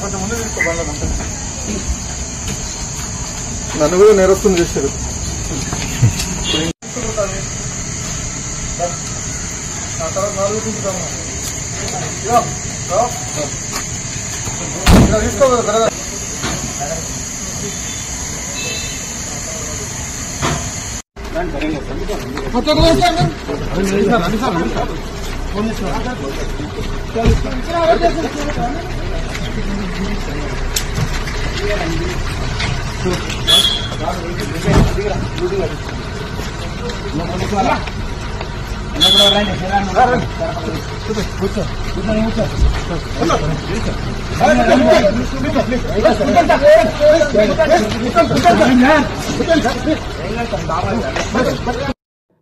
కొంచెం ముందు తీసుకోవాలి నన్ను కూడా నేరస్తుని చేశారు తీసుకో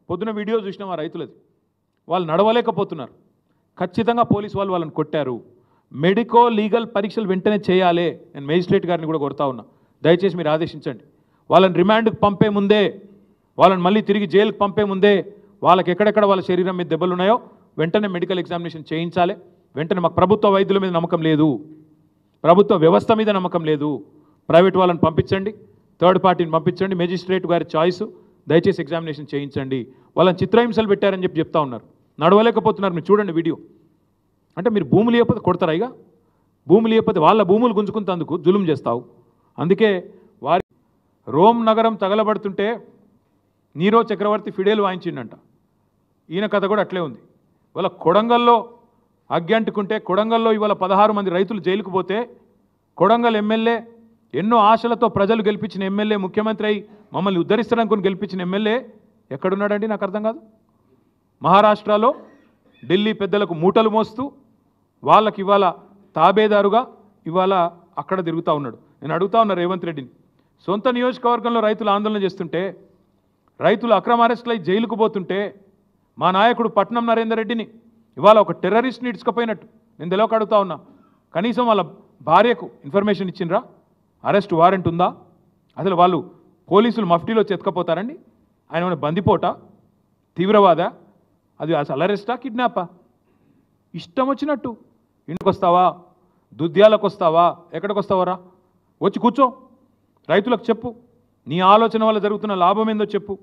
పొద్దున వీడియో చూసినాం ఆ రైతులది. వాళ్ళు నడవలేకపోతున్నారు. ఖచ్చితంగా పోలీసు వాళ్ళు వాళ్ళని కొట్టారు. మెడికో లీగల్ పరీక్షలు వెంటనే చేయాలి. నేను మేజిస్ట్రేట్ గారిని కూడా కొడతా ఉన్నా, దయచేసి మీరు ఆదేశించండి. వాళ్ళని రిమాండ్కి పంపే ముందే, వాళ్ళని మళ్ళీ తిరిగి జైలుకి పంపే ముందే వాళ్ళకి ఎక్కడెక్కడ వాళ్ళ శరీరం మీద దెబ్బలు ఉన్నాయో వెంటనే మెడికల్ ఎగ్జామినేషన్ చేయించాలి. వెంటనే మాకు ప్రభుత్వ వైద్యుల మీద నమ్మకం లేదు, ప్రభుత్వ వ్యవస్థ మీద నమ్మకం లేదు. ప్రైవేట్ వాళ్ళని పంపించండి, థర్డ్ పార్టీని పంపించండి, మేజిస్ట్రేట్ గారి చాయిస్. దయచేసి ఎగ్జామినేషన్ చేయించండి. వాళ్ళని చిత్రహింసలు పెట్టారని చెప్తా ఉన్నారు. నడవలేకపోతున్నారు. మీరు చూడండి వీడియో. అంటే మీరు భూములు లేకపోతే కొడతారా? ఇక భూములు లేకపోతే వాళ్ళ భూములు గుంజుకుంటేందుకు జులుం చేస్తావు. అందుకే వారి రోమ్ నగరం తగలబడుతుంటే నీరో చక్రవర్తి ఫిడేలు వాయించిండంట. ఈయన కథ కూడా అట్లే ఉంది. వాళ్ళ కొడంగల్లో అగ్గి అంటుకుంటే, కొడంగల్లో ఇవాళ 16 మంది రైతులు జైలుకు పోతే, కొడంగల్ ఎమ్మెల్యే ఎన్నో ఆశలతో ప్రజలు గెలిపించిన ఎమ్మెల్యే, ముఖ్యమంత్రి అయి మమ్మల్ని ఉద్ధరిస్తారనుకుని గెలిపించిన ఎమ్మెల్యే ఎక్కడున్నాడండి? నాకు అర్థం కాదు. మహారాష్ట్రలో ఢిల్లీ పెద్దలకు మూటలు మోస్తూ వాళ్ళకి ఇవాళ తాబేదారుగా ఇవాళ అక్కడ తిరుగుతూ ఉన్నాడు. నేను అడుగుతా ఉన్నా రేవంత్ రెడ్డిని, సొంత నియోజకవర్గంలో రైతులు ఆందోళన చేస్తుంటే, రైతులు అక్రమ అరెస్టులై జైలుకు పోతుంటే, మా నాయకుడు పట్నం నరేందర్ రెడ్డిని ఇవాళ ఒక టెర్రరిస్ట్ని ఇడ్చుకుపోయినట్టు నేను తెలియక అడుగుతా ఉన్నా. కనీసం వాళ్ళ భార్యకు ఇన్ఫర్మేషన్ ఇచ్చిండ్రా? అరెస్ట్ వారెంట్ ఉందా? అసలు వాళ్ళు పోలీసులు మఫ్టీలో ఎత్తుకపోతారండి? ఆయన ఏమైనా బందిపోట, తీవ్రవాద? అది అసలు అరెస్టా, కిడ్నాపా? ఇష్టం వచ్చినట్టు ఇంటికి వస్తావా, దుద్యాలకు వస్తావా, ఎక్కడికి వస్తావరా? వచ్చి కూర్చో, రైతులకు చెప్పు, నీ ఆలోచన వల్ల జరుగుతున్న లాభం ఏందో చెప్పు.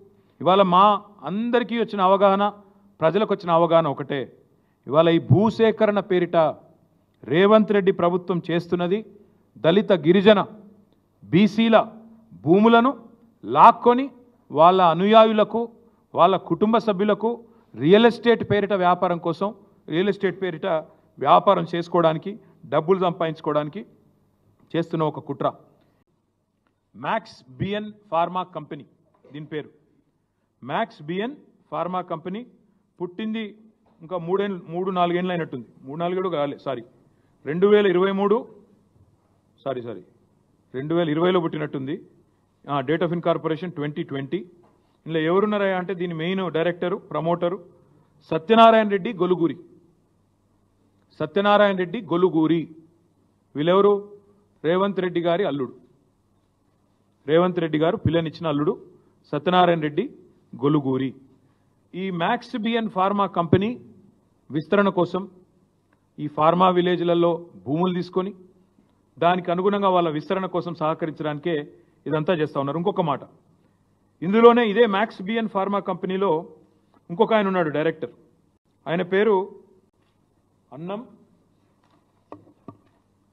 ఇవాళ మా అందరికీ వచ్చిన అవగాహన, ప్రజలకు వచ్చిన అవగాహన ఒకటే. ఇవాళ ఈ భూసేకరణ పేరిట రేవంత్ రెడ్డి ప్రభుత్వం చేస్తున్నది దళిత, గిరిజన, బీసీల భూములను లాక్కొని వాళ్ళ అనుయాయులకు, వాళ్ళ కుటుంబ సభ్యులకు రియల్ ఎస్టేట్ పేరిట వ్యాపారం కోసం, రియల్ ఎస్టేట్ పేరిట వ్యాపారం చేసుకోవడానికి, డబ్బులు సంపాదించుకోవడానికి చేస్తున్న ఒక కుట్ర. మ్యాక్స్ బిఎన్ ఫార్మా కంపెనీ, దీని పేరు మ్యాక్స్ బిఎన్ ఫార్మా కంపెనీ. పుట్టింది ఇంకా 3-4 ఏళ్ళు అయినట్టుంది. 3-4 కాలే, సారీ 2023, 2020లో పుట్టినట్టుంది. Date of incorporation 2020. ఇందులో ఎవరున్నారా అంటే దీని main director, promoter Satyanarayana Reddy Goluguri. Satyanarayana Reddy Goluguri వీళ్ళెవరు? రేవంత్ రెడ్డి గారి అల్లుడు, రేవంత్ రెడ్డి గారు పిల్లనిచ్చిన అల్లుడు సత్యనారాయణ రెడ్డి గొలుగూరి. ఈ మ్యాక్స్ బిఎన్ ఫార్మా కంపెనీ విస్తరణ కోసం ఈ ఫార్మా విలేజ్లలో భూములు తీసుకొని దానికి అనుగుణంగా వాళ్ళ విస్తరణ కోసం సహకరించడానికే ఇదంతా చేస్తూ ఉన్నారు. ఇంకొక మాట, ఇందులోనే ఇదే మ్యాక్స్ బిఎన్ ఫార్మా కంపెనీలో ఇంకొక ఆయన ఉన్నాడు డైరెక్టర్. ఆయన పేరు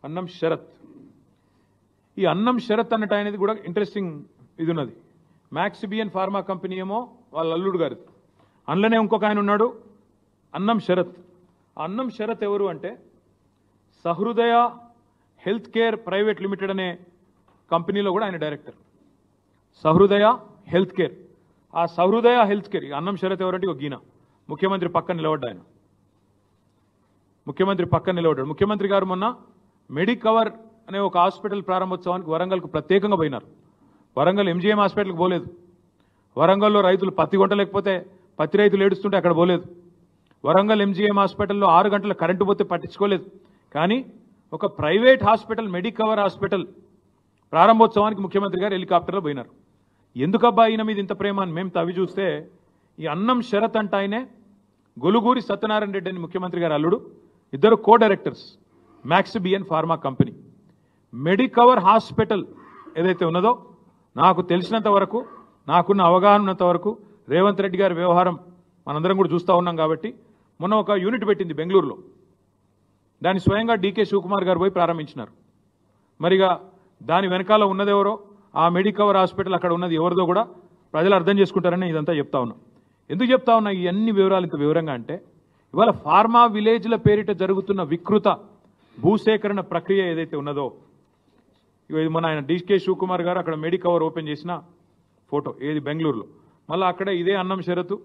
అన్నం శరత్. ఈ అన్నం శరత్ అన్నట్టు అనేది కూడా ఇంట్రెస్టింగ్ ఇది ఉన్నది. మ్యాక్స్ బిఎన్ ఫార్మా కంపెనీ ఏమో వాళ్ళ అల్లుడు గారిది. అందులోనే ఇంకొక ఆయన ఉన్నాడు అన్నం శరత్. అన్నం శరత్ ఎవరు అంటే సహృదయ హెల్త్ కేర్ ప్రైవేట్ లిమిటెడ్ అనే కంపెనీలో కూడా ఆయన డైరెక్టర్. సహృదయ health care. ఆ సహృదయ హెల్త్ కేర్ అన్నం శరత్ ఎవరంటే ఒక గీన ముఖ్యమంత్రి పక్కన నిలబడ్డా. ఆయన ముఖ్యమంత్రి పక్కన నిలబడ్డాడు. ముఖ్యమంత్రి గారు మొన్న మెడికవర్ అనే ఒక హాస్పిటల్ ప్రారంభోత్సవానికి వరంగల్కు ప్రత్యేకంగా పోయినారు. వరంగల్ ఎంజీఎం హాస్పిటల్కి పోలేదు. వరంగల్లో రైతులు పత్తి కొంటలేకపోతే పత్తి రైతులు ఏడుస్తుంటే అక్కడ పోలేదు. వరంగల్ ఎంజీఎం హాస్పిటల్లో 6 గంటల కరెంటు పోతే పట్టించుకోలేదు. కానీ ఒక ప్రైవేట్ హాస్పిటల్, మెడికవర్ హాస్పిటల్ ప్రారంభోత్సవానికి ముఖ్యమంత్రి గారు హెలికాప్టర్లో పోయినారు. ఎందుకబ్బా ఈయన మీద ఇంత ప్రేమ అని మేము తవ్వి చూస్తే ఈ అన్నం శరత్ అంట ఆయనే గొలుగూరి సత్యనారాయణ రెడ్డి అని ముఖ్యమంత్రి గారు అల్లుడు, ఇద్దరు కో డైరెక్టర్స్ మ్యాక్సిబియన్ ఫార్మా కంపెనీ. మెడికవర్ హాస్పిటల్ ఏదైతే ఉన్నదో నాకు తెలిసినంత వరకు, నాకున్న అవగాహన ఉన్నంత వరకు రేవంత్ రెడ్డి గారి వ్యవహారం మనందరం కూడా చూస్తూ ఉన్నాం కాబట్టి మొన్న ఒక యూనిట్ పెట్టింది బెంగళూరులో. దాన్ని స్వయంగా డీకే శివకుమార్ గారు పోయి ప్రారంభించినారు. మరిగా దాని వెనకాల ఉన్నదెవరో, ఆ మెడికవర్ హాస్పిటల్ అక్కడ ఉన్నది ఎవరిదో కూడా ప్రజలు అర్థం చేసుకుంటారని ఇదంతా చెప్తా ఉన్నా. ఎందుకు చెప్తా ఉన్నా ఈ అన్ని వివరాలు ఇంత వివరంగా అంటే, ఇవాళ ఫార్మా విలేజ్ల పేరిట జరుగుతున్న వికృత భూసేకరణ ప్రక్రియ ఏదైతే ఉన్నదో, ఇది మన ఆయన డీకే శివకుమార్ గారు అక్కడ మెడికవర్ ఓపెన్ చేసిన ఫోటో ఏది బెంగళూరులో. మళ్ళీ అక్కడ ఇదే అన్నం షరతు,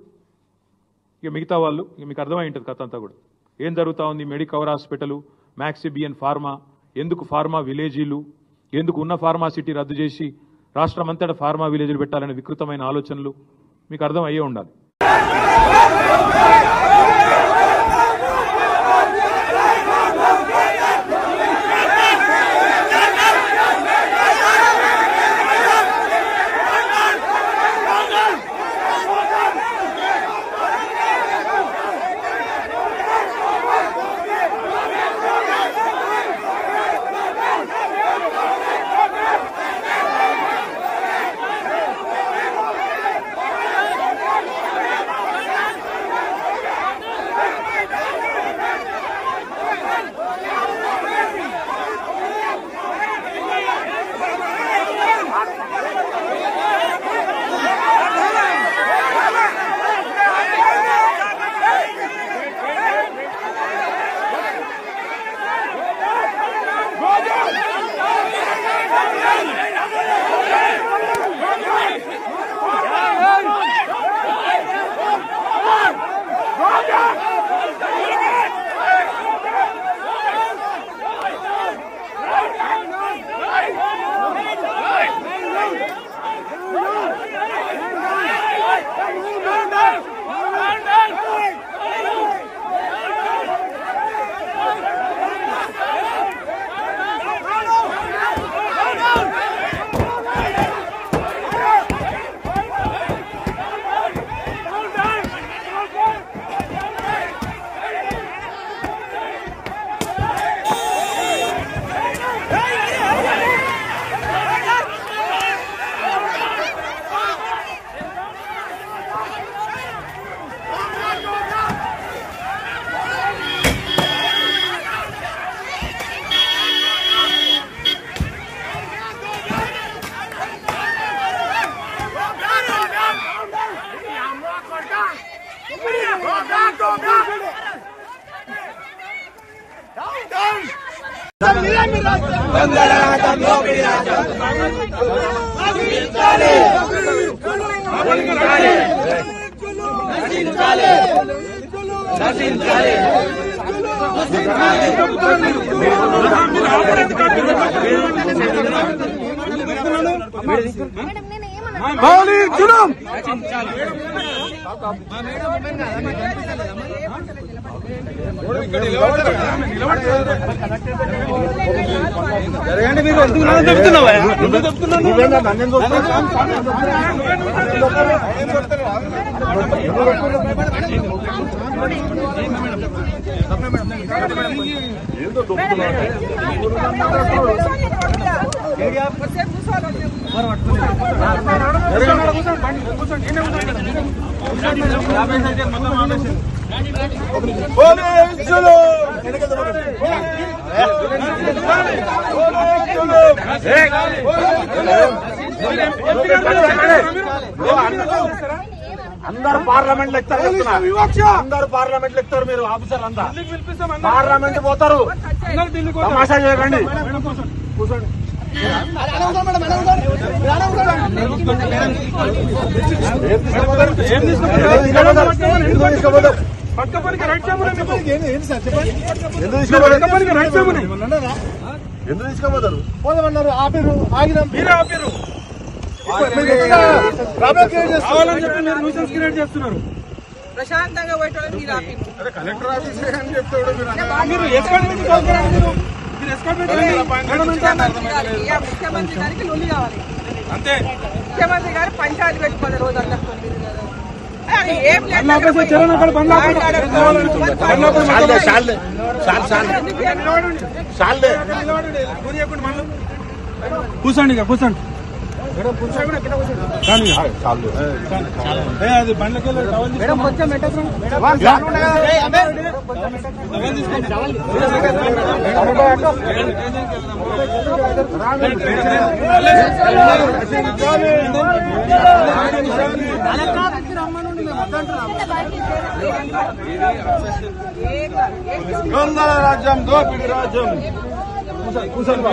ఇక మిగతా వాళ్ళు, ఇక మీకు అర్థమై ఉంటుంది కథ అంతా కూడా ఏం జరుగుతూ ఉంది. మెడికవర్ హాస్పిటల్, మ్యాక్సిబియన్ ఫార్మా, ఎందుకు ఫార్మా విలేజీలు, ఎందుకు ఉన్న ఫార్మాసిటీ రద్దు చేసి రాష్ట్రమంతటా ఫార్మా విలేజ్లు పెట్టాలనే వికృతమైన ఆలోచనలు మీకు అర్థం అయ్యే ఉండాలి. జరగండి మీరు ఎందుకు చెప్తున్నావా అందరు పార్లమెంట్ ఎక్కుతారు, అందరు పార్లమెంట్ ఎక్కుతారు. మీరు ఆఫీసర్లు అంతా పార్లమెంట్ పోతారు. తమాషా చేయకండి, కూర్చోండి. ఎందుకు తీసుకోపోతారు? పోదామన్నారు, ఆపిరు, ఆగినాం. మీరే ఆపిరు. చేస్తున్నారు ప్రశాంతంగా కలెక్టర్ ఆఫీస్ అని చెప్తాడు. ముఖ్యమంత్రి గారికి లొల్లి కావాలి అంతే. ముఖ్యమంత్రి గారు పంచాయతీ పెట్టుకోవాలి రోజంతా. కూర్చోండి ఇక కూర్చోండి అది బండ్లకి దొంగల రాజ్యం దోపిడి రాజ్యం కూర్చోండి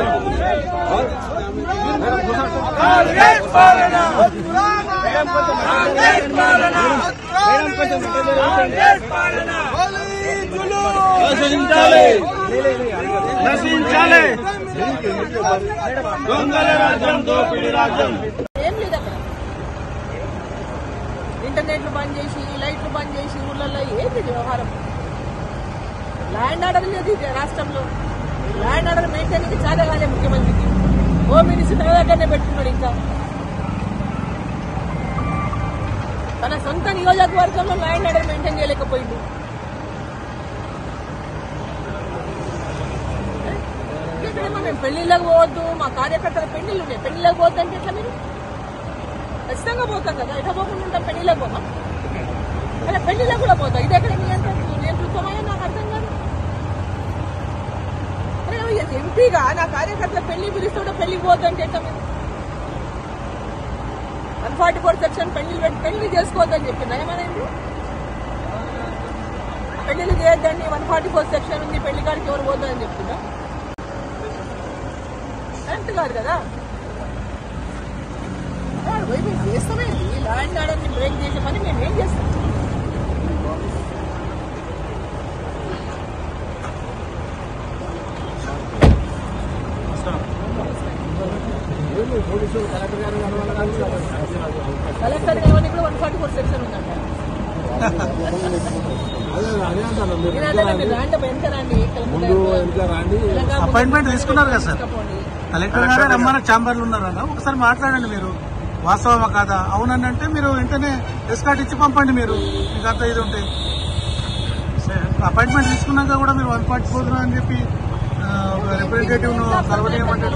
నశించాలి దొంగల రాజ్యం దోపిడి రాజ్యం. ఏం లేదు అక్కడ. ఇంటర్నెట్లు బంద్ చేసి లైట్లు బంద్ చేసి ఊళ్ళల్లో ఏంది వ్యవహారం? ల్యాండ్ ఆర్డర్ లేదు రాష్ట్రంలో. ల్యాండ్ ఆర్డర్ మెయింటైన్ చాలా కాలే ముఖ్యమంత్రికి. హోమ్ మినిస్టర్ తన దగ్గరనే పెట్టుకున్నాడు. ఇంకా తన సొంత నియోజకవర్గంలో ల్యాండ్ ఆర్డర్ మెయింటైన్ చేయలేకపోయింది. ఇక్కడేమో మేము పెళ్లిళ్ళకి పోవద్దు, మా కార్యకర్తల పెళ్లిళ్ళు ఉన్నాయి, పెళ్లిళ్ళకి పోవద్దు అంటే ఎట్లా? మీరు ఖచ్చితంగా పోతాం కదా, ఎట్లా పోకుండా ఉంటాం? పెళ్లిళ్ళకి పోతాం, అలా పెళ్లిళ్ళకి కూడా పోతాం. ఇది ఎక్కడ నియంత్రిత్వమని నాకు అర్థం కాదు. ఎంపీగా నా కార్యకర్తల పెళ్లి పిలుస్తుంటే పెళ్లికి పోతుంటే ఎట్లా? మీరు 144 సెక్షన్ పెళ్లి చేసుకోవద్దని చెప్పిందా? ఏమనేది పెళ్లిళ్ళు చేయొద్దండి, 144 సెక్షన్ ఉంది, పెళ్లి కాడికి ఎవరు పోతుందని చెప్తుందా? కరెక్ట్ కాదు కదా. మేము చేస్తామేంటి? ల్యాండ్ ఆర్డర్ని బ్రేక్ చేసే పని మేము ఏం చేస్తాం? కలెక్టర్ కలవని కూడా 144 సెక్షన్ ఉందంట. అపాయింట్మెంట్ తీసుకున్నారు కదా సార్, కలెక్టర్ గారు రమ్మన్న ఛాంబర్లు ఉన్నారన్న. ఒకసారి మాట్లాడండి మీరు, వాస్తవమా కాదా? అవునని అంటే మీరు వెంటనే ఎస్కాట్ ఇచ్చి పంపండి. మీరు మీకు అంత ఇది ఉంటే అపాయింట్మెంట్ తీసుకున్నాక కూడా మీరు 144 అని చెప్పి రిప్రజెంటేటివ్ ను కలవడేయమంటే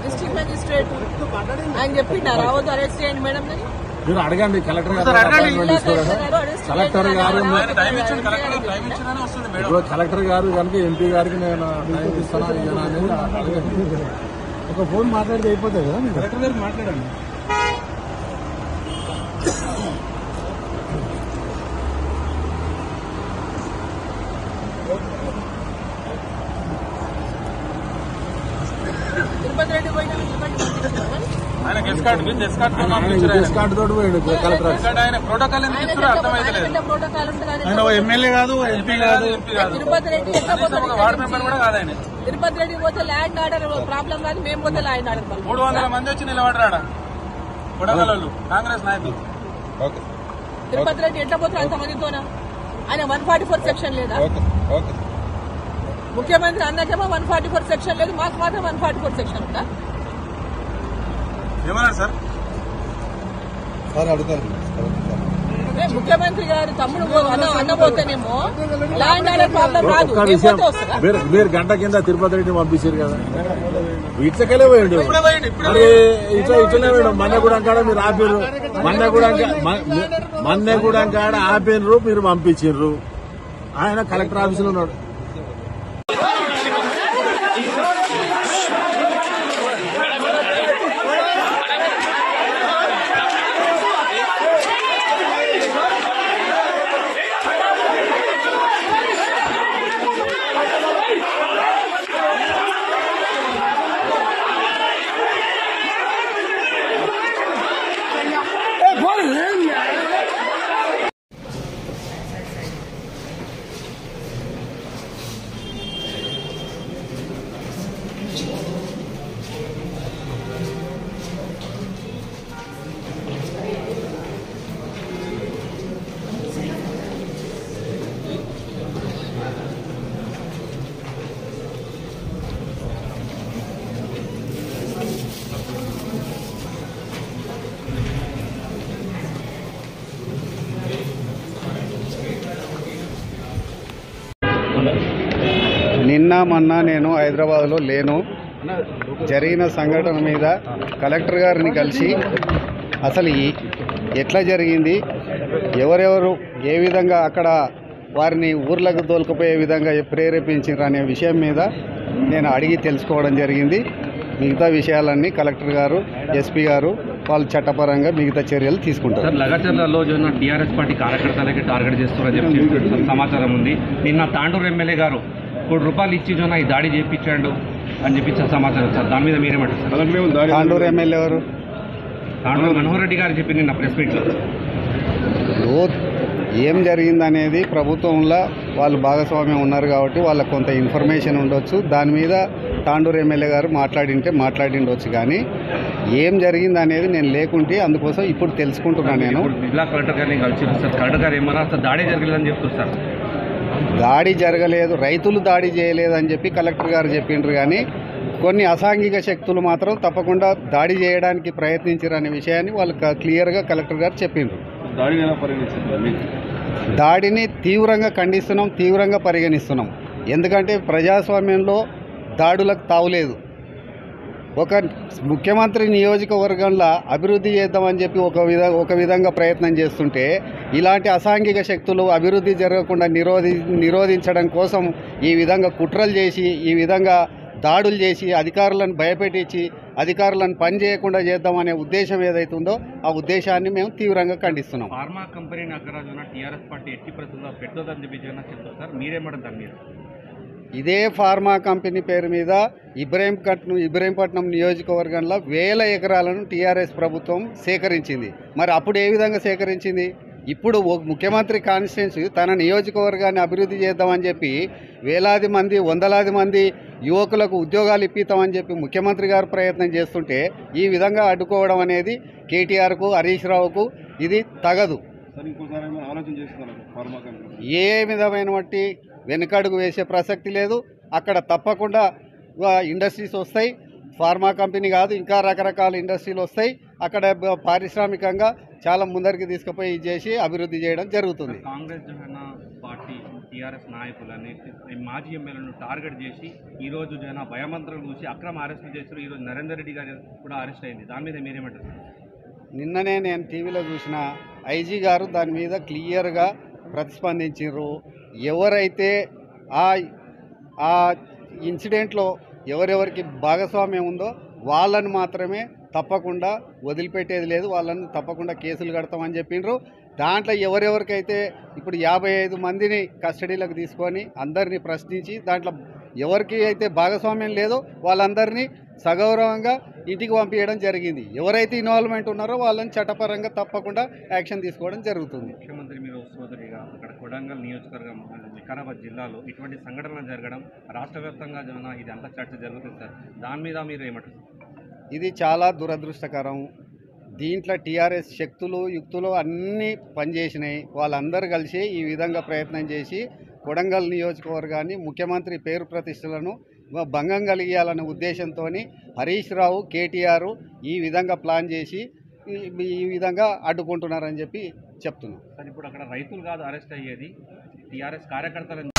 డిస్ట్రిక్ట్ మేజిస్ట్రేట్ ఆయన చెప్పిండా రావద్దు, అరెస్ట్ చేయండి మేడం అని. మీరు అడగండి కలెక్టర్ గారు. కలెక్టర్ గారు కనుక ఎంపీ గారికి నేను టైం ఇస్తాను. ఒక ఫోన్ మాట్లాడితే అయిపోతుంది కదా. కలెక్టర్ గారికి మాట్లాడండి. తిరుపతి రెడ్డి పోయినా ఎమ్మెల్యే కాదు, ఎంపీ కాదు. తిరుపతి రెడ్డి తిరుపతి రెడ్డి పోతే ల్యాండ్ ఆర్డర్ ప్రాబ్లం కాదు, మేము పోతే ల్యాండ్ ఆర్డర్ 300 మంది వచ్చి నిలబడరాడా కొడగలలు కాంగ్రెస్ నాయకులు. తిరుపతి రెడ్డి ఎట్లా పోతే అంతమందితోనా? ఆయన 144 సెక్షన్ లేదా? ముఖ్యమంత్రి అన్నకేమో 144 సెక్షన్ లేదు, మాకు మాత్రం 144 సెక్షన్ ఉందా? ఏమన్నారు సార్? ముఖ్యమంత్రి గారు తమ్ముడు అన్నపోతేనేమో ల్యాండ్ ఆర్డర్ ప్రాబ్లం రాదు. మీరు గంట కింద తిరుపతి రెడ్డిని పంపించారు కదా, ఇట్లకెళ్ళే పోయిండు. ఇట్లనే పోయిండు. మన్నెగూడెం కాడ మీరు ఆపిర్రు, మన్నెగూడెం కాడ ఆపిర్రు, మీరు పంపించారు. ఆయన కలెక్టర్ ఆఫీసులో ఉన్నాడు. నిన్న మొన్న నేను హైదరాబాద్లో లేను. జరిగిన సంఘటన మీద కలెక్టర్ గారిని కలిసి అసలు ఎట్లా జరిగింది, ఎవరెవరు ఏ విధంగా అక్కడ వారిని ఊర్లకు తోలుకుపోయే విధంగా ప్రేరేపించారు అనే విషయం మీద నేను అడిగి తెలుసుకోవడం జరిగింది. మిగతా విషయాలన్నీ కలెక్టర్ గారు, ఎస్పీ గారు వాళ్ళు చట్టపరంగా మిగతా చర్యలు తీసుకుంటారు. సార్, లగచర్లలో టీఆర్ఎస్ పార్టీ కార్యకర్తలకి టార్గెట్ చేస్తున్నారని చెప్పి సమాచారం ఉంది. నిన్న తాండూరు ఎమ్మెల్యే గారు ₹1 ఇచ్చి ఈ దాడి చేయించాడు అని చెప్పి సమాచారం సార్. దాని మీద మీరేమంటారు సార్? తాండూరు ఎమ్మెల్యే ఎవరు? తాండూరు మనోహర్ రెడ్డి గారు చెప్పి నిన్న ప్రెస్ మీట్లో ఏం జరిగిందనేది ప్రభుత్వంలో వాళ్ళు భాగస్వామ్యం ఉన్నారు కాబట్టి వాళ్ళకు కొంత ఇన్ఫర్మేషన్ ఉండొచ్చు. దాని మీద తాండూరు ఎమ్మెల్యే గారు మాట్లాడిండొచ్చు. కానీ ఏం జరిగింది అనేది నేను లేకుంటే అందుకోసం ఇప్పుడు తెలుసుకుంటున్నాను. నేను జిల్లా కలెక్టర్ గారిని కలిసి సార్, కలెక్టర్ గారు ఏమన్నా దాడి జరగలేదని చెప్తారు సార్. దాడి జరగలేదు, రైతులు దాడి చేయలేదని చెప్పి కలెక్టర్ గారు చెప్పిండ్రు. కానీ కొన్ని అసాంఘిక శక్తులు మాత్రం తప్పకుండా దాడి చేయడానికి ప్రయత్నించారనే విషయాన్ని వాళ్ళు క్లియర్గా కలెక్టర్ గారు చెప్పిండ్రు. దాడిని తీవ్రంగా ఖండిస్తున్నాం, తీవ్రంగా పరిగణిస్తున్నాం. ఎందుకంటే ప్రజాస్వామ్యంలో దాడులకు తావులేదు. ఒక ముఖ్యమంత్రి నియోజకవర్గంలో అభివృద్ధి చేద్దామని చెప్పి ఒక విధంగా ప్రయత్నం చేస్తుంటే ఇలాంటి అసాంఘిక శక్తులు అభివృద్ధి జరగకుండా నిరోధించడం కోసం ఈ విధంగా కుట్రలు చేసి, ఈ విధంగా దాడులు చేసి, అధికారులను భయపెట్టించి అధికారులను పని చేయకుండా చేద్దామనే ఉద్దేశం ఏదైతే ఉందో ఆ ఉద్దేశాన్ని మేము తీవ్రంగా ఖండిస్తున్నాం. ఫార్మా కంపెనీని అక్కడ టీఆర్ఎస్ పార్టీ ఎట్టి పరిస్థితుల్లో పెట్టొద్దని చెప్పి చెప్తారు సార్. మీరేమంటారు దాని మీద? ఇదే ఫార్మా కంపెనీ పేరు మీద ఇబ్రహీంపట్నం నియోజకవర్గంలో 1000 ఎకరాలను టీఆర్ఎస్ ప్రభుత్వం సేకరించింది. మరి అప్పుడు ఏ విధంగా సేకరించింది? ఇప్పుడు ముఖ్యమంత్రి కాన్స్టిట్యున్సీ తన నియోజకవర్గాన్ని అభివృద్ధి చేద్దామని చెప్పి వేలాది మంది, వందలాది మంది యువకులకు ఉద్యోగాలు ఇప్పిస్తామని చెప్పి ముఖ్యమంత్రి గారు ప్రయత్నం చేస్తుంటే ఈ విధంగా అడ్డుకోవడం అనేది కేటీఆర్కు, హరీష్ రావుకు ఇది తగదు. ఏ విధమైనటువంటి వెనుకడుగు వేసే ప్రసక్తి లేదు. అక్కడ తప్పకుండా ఇండస్ట్రీస్ వస్తాయి. ఫార్మా కంపెనీ కాదు, ఇంకా రకరకాల ఇండస్ట్రీలు వస్తాయి. అక్కడ పారిశ్రామికంగా చాలా ముందరికి తీసుకుపోయి ఇది చేసి అభివృద్ధి చేయడం జరుగుతుంది. కాంగ్రెస్ పార్టీ టీఆర్ఎస్ నాయకులని, మాజీ ఎమ్మెల్యేలను టార్గెట్ చేసి ఈరోజు భయమంత్రం చూసి అక్రమ అరెస్టులు చేశారు. ఈరోజు నరేందర్ రెడ్డి గారు కూడా అరెస్ట్ అయింది. దాని మీద మీరేమంటారు? నిన్ననే నేను టీవీలో చూసిన ఐజీ గారు దాని మీద క్లియర్గా ప్రతిస్పందించారు. ఎవరైతే ఆ ఇన్సిడెంట్లో ఎవరెవరికి భాగస్వామ్యం ఉందో వాళ్ళని మాత్రమే తప్పకుండా వదిలిపెట్టేది లేదు, వాళ్ళని తప్పకుండా కేసులు కడతామని చెప్పిండ్రు. దాంట్లో ఎవరెవరికైతే ఇప్పుడు 55 మందిని కస్టడీలోకి తీసుకొని అందరినీ ప్రశ్నించి దాంట్లో ఎవరికి అయితే భాగస్వామ్యం లేదో వాళ్ళందరినీ సగౌరవంగా ఇంటికి పంపించడం జరిగింది. ఎవరైతే ఇన్వాల్వ్మెంట్ ఉన్నారో వాళ్ళని చట్టపరంగా తప్పకుండా యాక్షన్ తీసుకోవడం జరుగుతుంది. ముఖ్యమంత్రి మీరు సోదరిగా అక్కడ కొడంగల్ నియోజకవర్గం వికారాబాద్ జిల్లాలో ఇటువంటి సంఘటనలు జరగడం రాష్ట్ర వ్యాప్తంగా ఇది అంతా చర్చ జరుగుతుంది సార్. దాని మీద మీరు ఏమంటారు? ఇది చాలా దురదృష్టకరం. దీంట్లో టీఆర్ఎస్ శక్తులు, యుక్తులు అన్నీ పనిచేసినాయి. వాళ్ళందరూ కలిసి ఈ విధంగా ప్రయత్నం చేసి కొడంగల్ నియోజకవర్గాన్ని, ముఖ్యమంత్రి పేరు ప్రతిష్టలను భంగం కలిగేయాలనే ఉద్దేశంతో హరీష్ రావు, కేటీఆర్ ఈ విధంగా ప్లాన్ చేసి ఈ విధంగా అడ్డుకుంటున్నారని చెప్పి చెప్తున్నాం. సార్, ఇప్పుడు అక్కడ రైతులు కాదు అరెస్ట్ అయ్యేది, టీఆర్ఎస్ కార్యకర్తలు.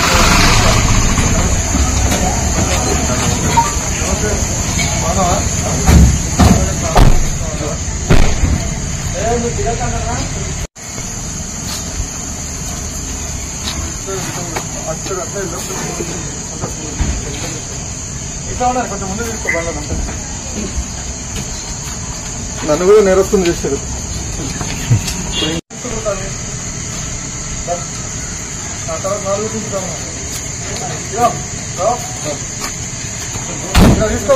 నన్ను కూడా నేరస్తులు చేశారు. తీసుకో